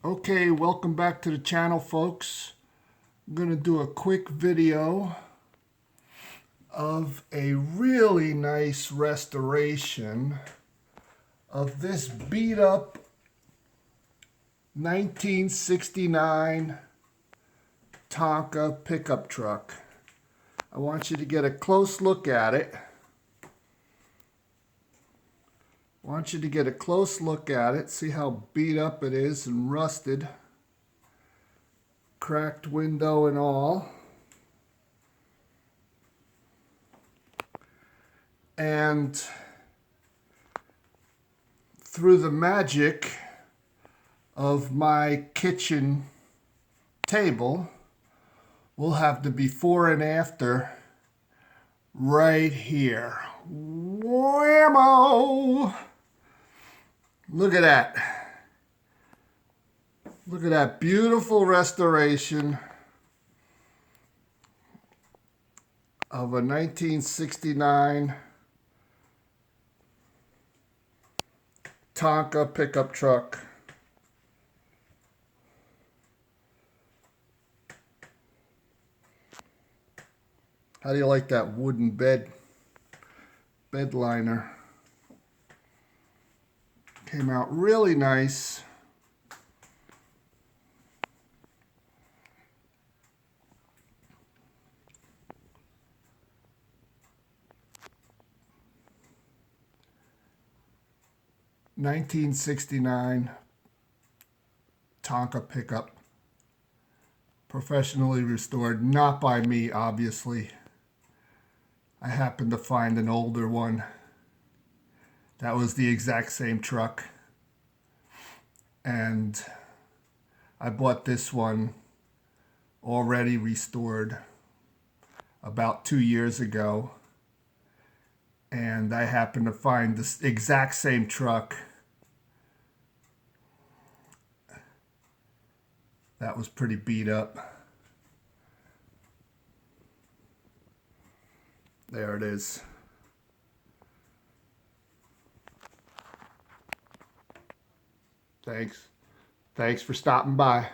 Okay, welcome back to the channel, folks. I'm going to do a quick video of a really nice restoration of this beat up 1969 Tonka pickup truck. I want you to get a close look at it. See how beat up it is and rusted. Cracked window and all. And through the magic of my kitchen table, we'll have the before and after right here. Whammo! Look at that. Look at that beautiful restoration of a 1969 Tonka pickup truck. How do you like that wooden bed liner? Came out really nice. $1969 Tonka pickup. Professionally restored, not by me, obviously. I happened to find an older one that was the exact same truck, and I bought this one already restored about 2 years ago, and I happened to find this exact same truck that was pretty beat up. There it is. Thanks for stopping by.